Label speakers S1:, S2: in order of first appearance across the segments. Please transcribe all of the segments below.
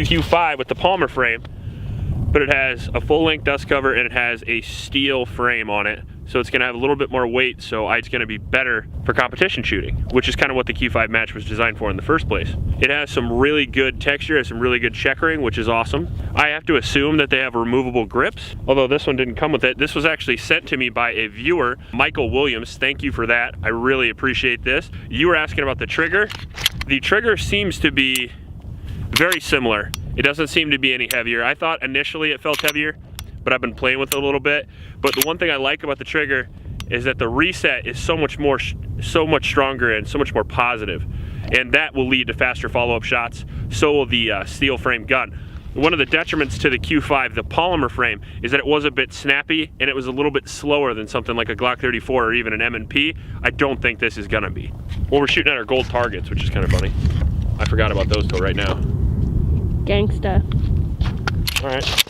S1: Q5 with the Palmer frame, but it has a full-length dust cover and it has a steel frame on it. So it's gonna have a little bit more weight, so it's gonna be better for competition shooting, which is kind of what the Q5 match was designed for in the first place. It has some really good texture, has some really good checkering, which is awesome. I have to assume that they have removable grips, although this one didn't come with it. This was actually sent to me by a viewer, Michael Williams. Thank you for that. I really appreciate this. You were asking about the trigger. The trigger seems to be very similar. It doesn't seem to be any heavier. I thought initially it felt heavier, but I've been playing with it a little bit. But the one thing I like about the trigger is that the reset is so much stronger and so much more positive. And that will lead to faster follow-up shots. So will the steel frame gun. One of the detriments to the Q5, the polymer frame, is that it was a bit snappy and it was a little bit slower than something like a Glock 34 or even an M&P. I don't think this is gonna be. Well, we're shooting at our gold targets, which is kind of funny. I forgot about those till right now.
S2: Gangsta.
S1: All right.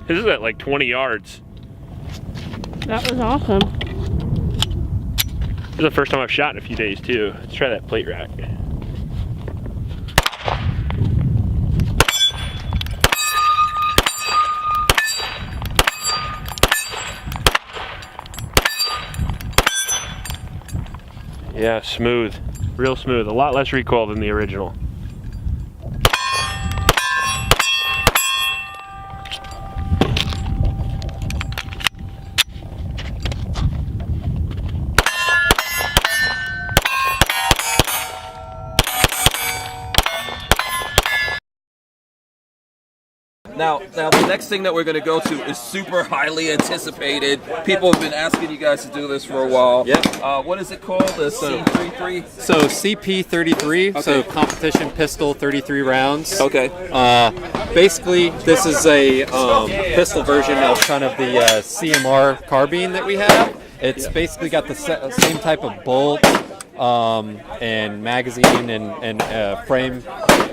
S1: This is at like 20 yards.
S2: That was awesome.
S1: This is the first time I've shot in a few days too. Let's try that plate rack. Yeah, smooth. Real smooth. A lot less recoil than the original.
S3: Now the next thing that we're going to go to is super highly anticipated. People have been asking you guys to do this for a while.
S4: Yep.
S3: What is it called? The C33?
S4: So CP33, okay. So competition pistol, 33 rounds.
S3: Okay.
S4: Basically, this is a pistol version of kind of the CMR carbine that we have. It's basically got the same type of bolt and magazine and frame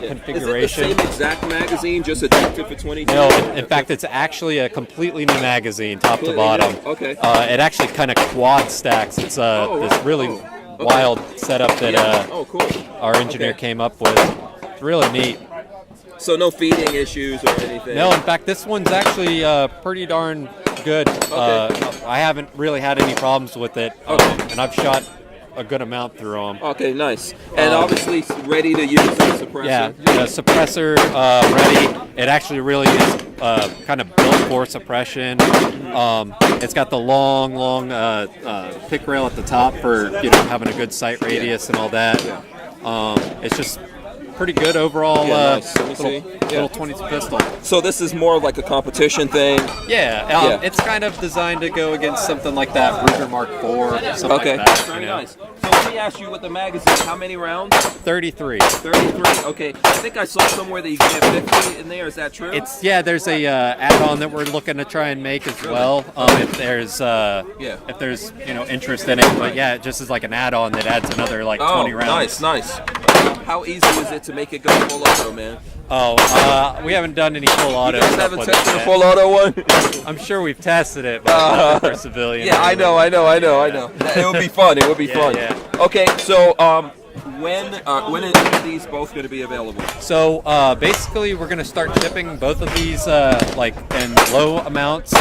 S4: configuration.
S3: Is it the same exact magazine, just adapted for 22?
S4: No, in fact, it's actually a completely new magazine, top to bottom.
S3: Okay.
S4: It actually kind of quad stacks. It's this really wild setup that
S3: cool.
S4: our engineer came up with. It's really neat.
S3: So no feeding issues or anything?
S4: No, in fact, this one's actually pretty darn good.
S3: Okay.
S4: I haven't really had any problems with it, and I've shot a good amount through them.
S3: Okay, nice. And obviously ready to use the suppressor.
S4: Yeah, the suppressor ready. It actually really is kind of built for suppression. It's got the long pick rail at the top for having a good sight radius and all that. It's just pretty good overall.
S3: Nice.
S4: Little 22 pistol.
S3: So this is more like a competition thing.
S4: Yeah, it's kind of designed to go against something like that Ruger Mark IV, something like that.
S3: Very nice. So let me ask you with the magazine, how many rounds?
S4: 33.
S3: 33. Okay. I think I saw somewhere that you can get 50 in there. Is that true?
S4: There's a add-on that we're looking to try and make as well. If there's interest in it, but yeah, it just is like an add-on that adds another like 20 rounds.
S3: Nice. How easy is it to make it go full auto, man?
S4: We haven't done any full auto.
S3: You guys haven't tested a full auto one?
S4: I'm sure we've tested it, but for civilian.
S3: Yeah, I know. It would be fun. It would be fun.
S4: Yeah.
S3: Okay, so when are these both going to be available?
S4: So basically, we're going to start shipping both of these in low amounts,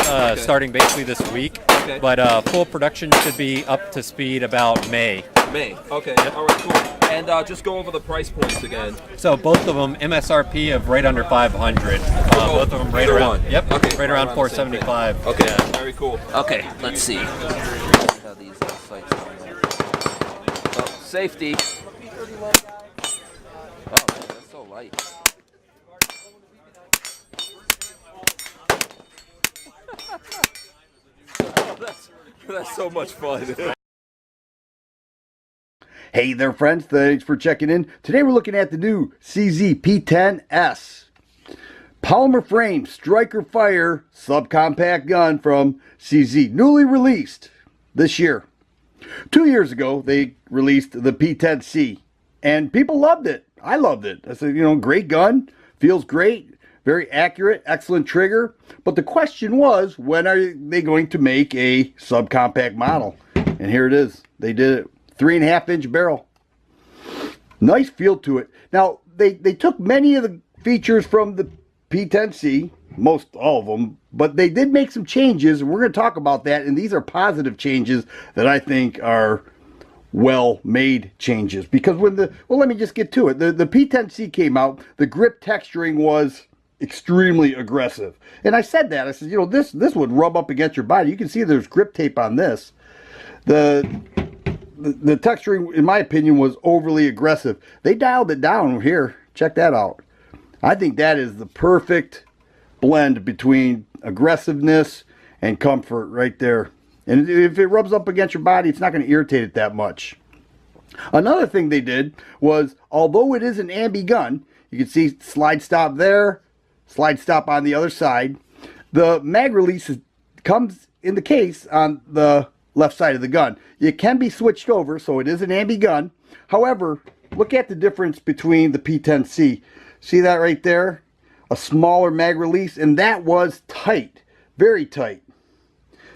S4: starting basically this week.
S3: Okay.
S4: But full production should be up to speed about May.
S3: Okay. Yep. All right, cool. And just go over the price points again.
S4: So both of them MSRP of right under 500. Both of them right around. Yep.
S3: Okay.
S4: Right around 475.
S3: Okay.
S4: Yeah.
S3: Very cool. Okay. Let's see. How these sights are. Safety. Oh man, that's so light. That's so much fun.
S5: Hey there, friends. Thanks for checking in. Today we're looking at the new CZ P-10C. Polymer frame, striker fire, subcompact gun from CZ. Newly released this year. 2 years ago, they released the P-10C. And people loved it. I loved it. I said, great gun. Feels great. very accurate, excellent trigger. But the question was, when are they going to make a subcompact model? And here it is. They did it. 3.5-inch barrel. Nice feel to it. Now, they took many of the features from the P-10C, most all of them, but they did make some changes, and we're going to talk about that. And these are positive changes that I think are well-made changes. Because when let me just get to it. The P-10C came out, the grip texturing was extremely aggressive. And I said that. I said, you know, this would rub up against your body. You can see there's grip tape on this. The texturing, in my opinion, was overly aggressive. They dialed it down here. Check that out. I think that is the perfect blend between aggressiveness and comfort right there. And if it rubs up against your body, it's not going to irritate it that much. Another thing they did was, although it is an ambi gun, you can see slide stop there, slide stop on the other side. The mag release comes in the case on the left side of the gun. It can be switched over, so it is an ambi gun. However, look at the difference between the P-10C. See that right there? A smaller mag release, and that was tight, very tight.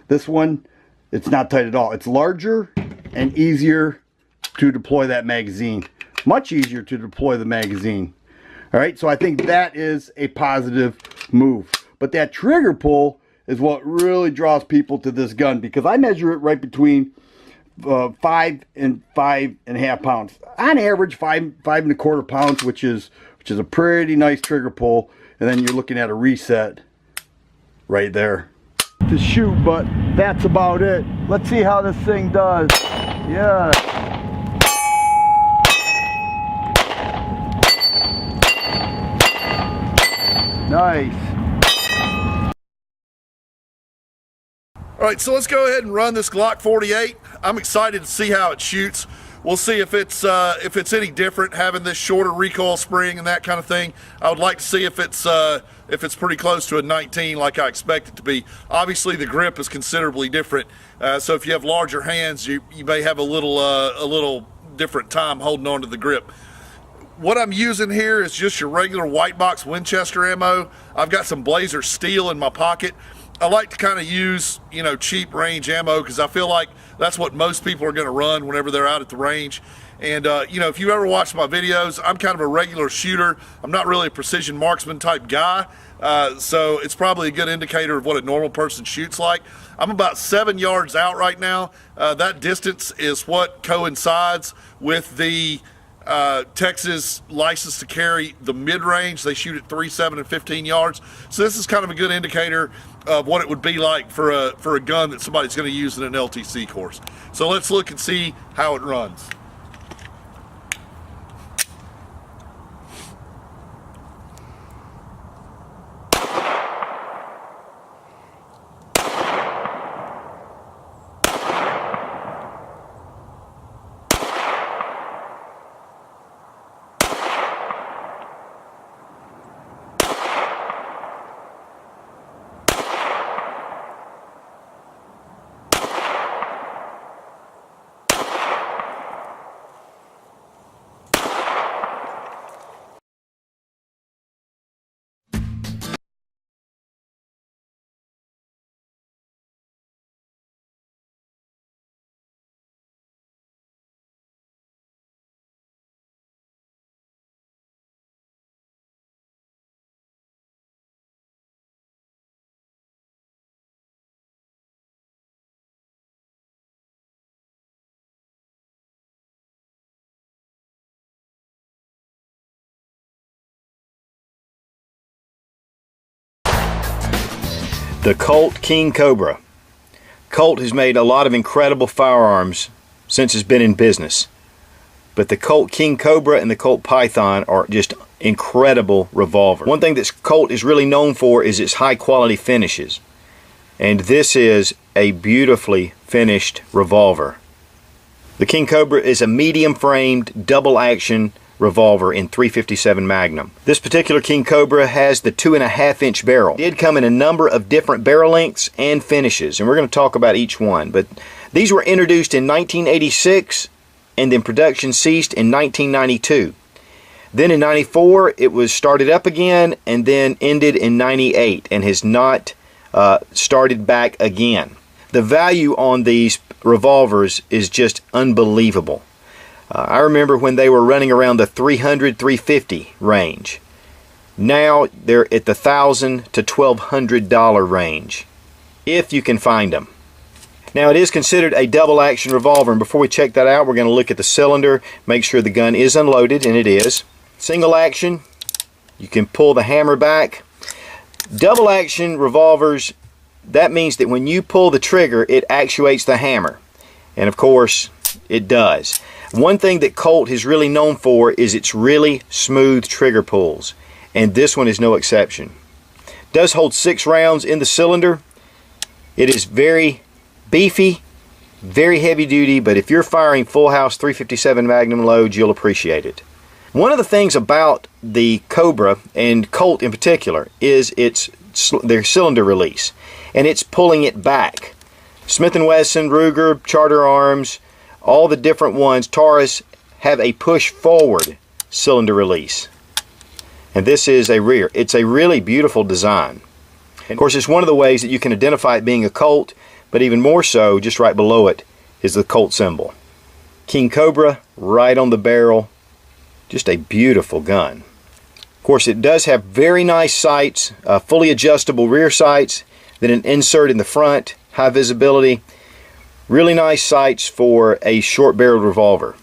S5: This one, it's not tight at all. It's larger and easier to deploy that magazine. Much easier to deploy the magazine. All right, so I think that is a positive move. But that trigger pull is what really draws people to this gun, because I measure it right between 5 and 5.5 pounds. On average, 5.25 pounds, which is a pretty nice trigger pull. And then you're looking at a reset right there to shoot, but that's about it. Let's see how this thing does. Yeah. Nice.
S6: All right, so let's go ahead and run this Glock 48. I'm excited to see how it shoots. We'll see if it's any different having this shorter recoil spring and that kind of thing. I would like to see if it's pretty close to a 19 like I expect it to be. Obviously, the grip is considerably different. So if you have larger hands, you may have a little different time holding on to the grip. What I'm using here is just your regular white box Winchester ammo. I've got some Blazer steel in my pocket. I like to kind of use, you know, cheap range ammo, because I feel like that's what most people are going to run whenever they're out at the range. And, you know, if you ever watch my videos, I'm kind of a regular shooter. I'm not really a precision marksman type guy. So it's probably a good indicator of what a normal person shoots like. I'm about 7 yards out right now. That distance is what coincides with the Texas license to carry the mid-range. They shoot at 3, 7, and 15 yards. So this is kind of a good indicator of what it would be like for a gun that somebody's going to use in an LTC course. So let's look and see how it runs.
S7: The Colt King Cobra. Colt has made a lot of incredible firearms since it's been in business, but the Colt King Cobra and the Colt Python are just incredible revolvers. One thing that Colt is really known for is its high quality finishes, and this is a beautifully finished revolver. The King Cobra is a medium framed double action revolver in .357 Magnum. This particular King Cobra has the 2.5-inch barrel. It did come in a number of different barrel lengths and finishes, and we're going to talk about each one. But these were introduced in 1986, and then production ceased in 1992. Then in 94, it was started up again and then ended in 98 and has not started back again. The value on these revolvers is just unbelievable. I remember when they were running around the $300, $350 range. Now they're at the $1,000 to $1,200 range, if you can find them. Now it is considered a double action revolver, and before we check that out, we're going to look at the cylinder, make sure the gun is unloaded, and it is. Single action, you can pull the hammer back. Double action revolvers, that means that when you pull the trigger, it actuates the hammer. And of course, it does. One thing that Colt is really known for is its really smooth trigger pulls. And this one is no exception. It does hold 6 rounds in the cylinder. It is very beefy, very heavy duty, but if you're firing full house 357 Magnum loads, you'll appreciate it. One of the things about the Cobra, and Colt in particular, is their cylinder release, and it's pulling it back. Smith & Wesson, Ruger, Charter Arms, all the different ones, Taurus, have a push forward cylinder release. And this is a rear. It's a really beautiful design. And of course, it's one of the ways that you can identify it being a Colt, but even more so, just right below it is the Colt symbol. King Cobra, right on the barrel. Just a beautiful gun. Of course, it does have very nice sights, fully adjustable rear sights, then an insert in the front, high visibility. Really nice sights for a short-barreled revolver.